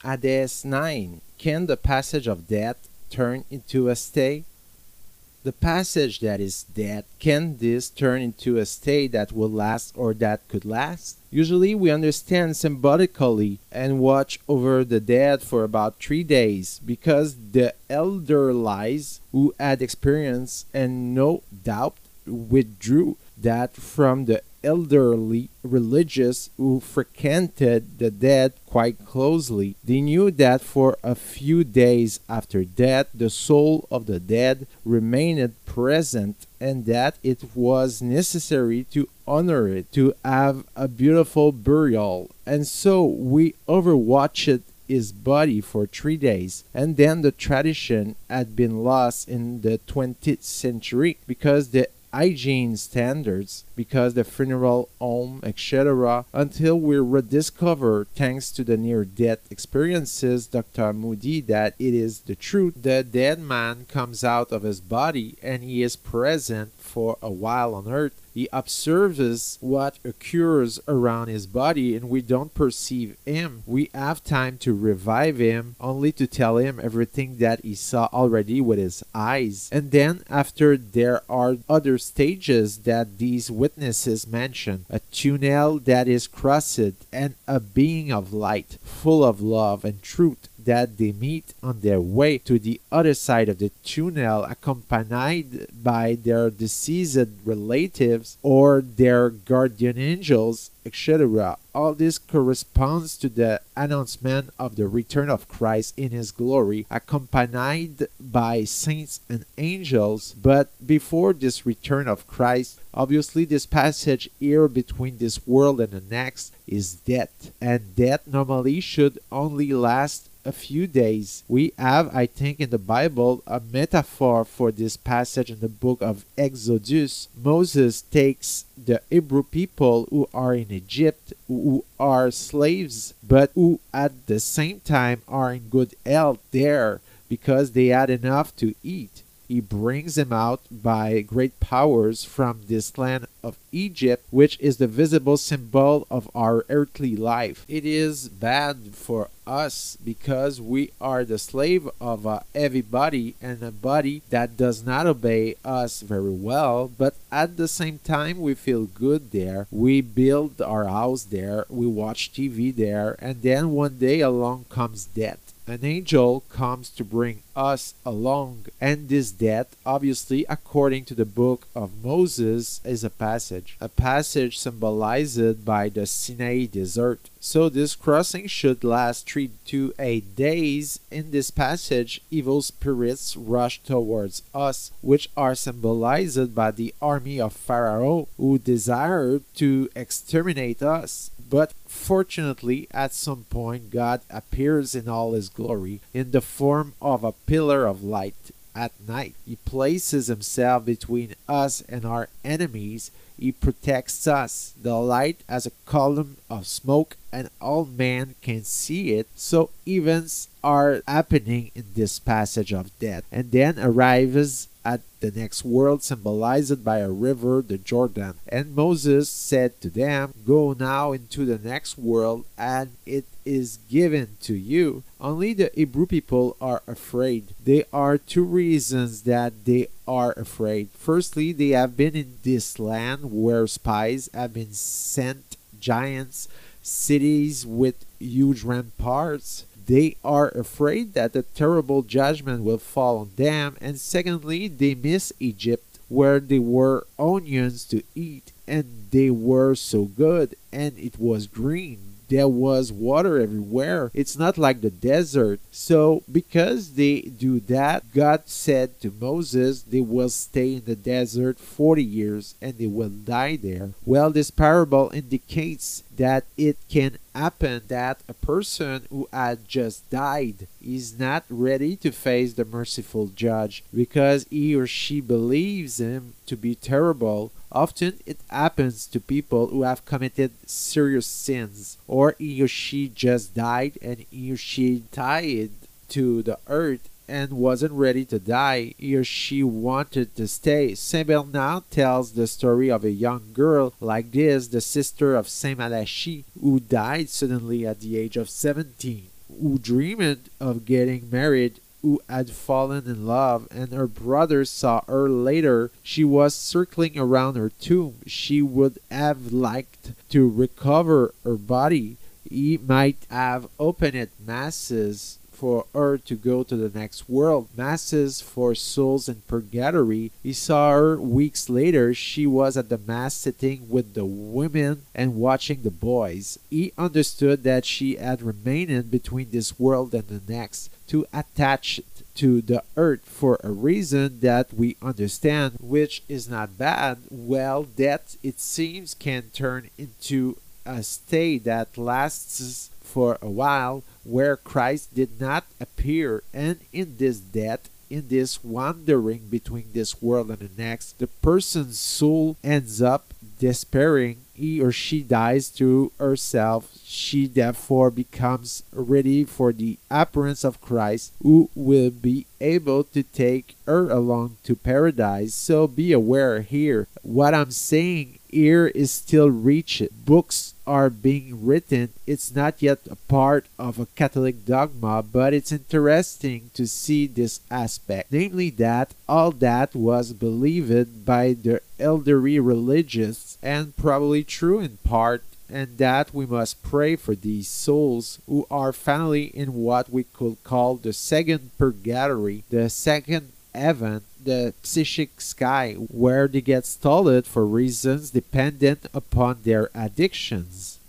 Hades 9. Can the passage of death turn into a stay? The passage that is dead, can this turn into a state that will last or that could last? Usually we understand symbolically and watch over the dead for about 3 days because the elderlies who had experience and no doubt withdrew that from the elderly religious who frequented the dead quite closely. They knew that for a few days after death the soul of the dead remained present and that it was necessary to honor it, to have a beautiful burial. And so we overwatched his body for 3 days, and then the tradition had been lost in the 20th century because the hygiene standards, because the funeral home, etc., until we rediscover, thanks to the near-death experiences, Dr. Moody, that it is the truth. The dead man comes out of his body and he is present for a while on earth. He observes what occurs around his body and we don't perceive him. We have time to revive him, only to tell him everything that he saw already with his eyes. And then after there are other stages that these witnesses mention. A tunnel that is crossed and a being of light, full of love and truth, that they meet on their way to the other side of the tunnel, accompanied by their deceased relatives or their guardian angels, etc. All this corresponds to the announcement of the return of Christ in his glory, accompanied by saints and angels. But before this return of Christ, obviously this passage here between this world and the next is death, and death normally should only last a few days. We have, I think, in the Bible a metaphor for this passage in the book of Exodus. Moses takes the Hebrew people who are in Egypt, who are slaves, but who at the same time are in good health there because they had enough to eat. He brings them out by great powers from this land of Egypt, which is the visible symbol of our earthly life. It is bad for us because we are the slave of a heavy body and a body that does not obey us very well, but at the same time we feel good there. We build our house there, we watch TV there, and then one day along comes death. An angel comes to bring us along, and this death, obviously according to the book of Moses, is a passage symbolized by the Sinai desert. So this crossing should last 3 to 8 days. In this passage, evil spirits rush towards us, which are symbolized by the army of Pharaoh, who desired to exterminate us. But fortunately, at some point, God appears in all his glory in the form of a pillar of light at night. He places himself between us and our enemies. He protects us. The light as a column of smoke, and all men can see it. So events are happening in this passage of death, and then arrives at the next world, symbolized by a river, the Jordan. And Moses said to them, "Go now into the next world, and it is given to you." Only the Hebrew people are afraid. There are 2 reasons that they are afraid. Firstly, they have been in this land where spies have been sent, giants, cities with huge ramparts. They are afraid that a terrible judgment will fall on them. And secondly, they miss Egypt, where there were onions to eat, and they were so good, and it was green. There was water everywhere. It's not like the desert. So because they do that, God said to Moses they will stay in the desert 40 years and they will die there. Well, this parable indicates that it can happen that a person who had just died is not ready to face the merciful judge because he or she believes him to be terrible. Often it happens to people who have committed serious sins, or he or she just died and he or she tied to the earth and wasn't ready to die. He or she wanted to stay. Saint Bernard tells the story of a young girl like this, the sister of Saint Malachie, who died suddenly at the age of 17. who dreamed of getting married, who had fallen in love, and her brother saw her later. She was circling around her tomb. She would have liked to recover her body. He might have opened masses for her to go to the next world, masses for souls in purgatory. He saw her weeks later. She was at the mass sitting with the women and watching the boys. He understood that she had remained between this world and the next, to attach to the earth for a reason that we understand, which is not bad. Well, death, it seems, can turn into a state that lasts for a while, where Christ did not appear, and in this death, in this wandering between this world and the next, the person's soul ends up despairing. He or she dies to herself. She therefore becomes ready for the appearance of Christ, who will be able to take her along to paradise. So be aware here. What I'm saying here is still reached. Books are being written. It's not yet a part of a Catholic dogma, but it's interesting to see this aspect, namely that all that was believed by the elderly religious, and probably true in part, and that we must pray for these souls who are finally in what we could call the second purgatory, the second heaven, the psychic sky, where they get stalled for reasons dependent upon their addictions.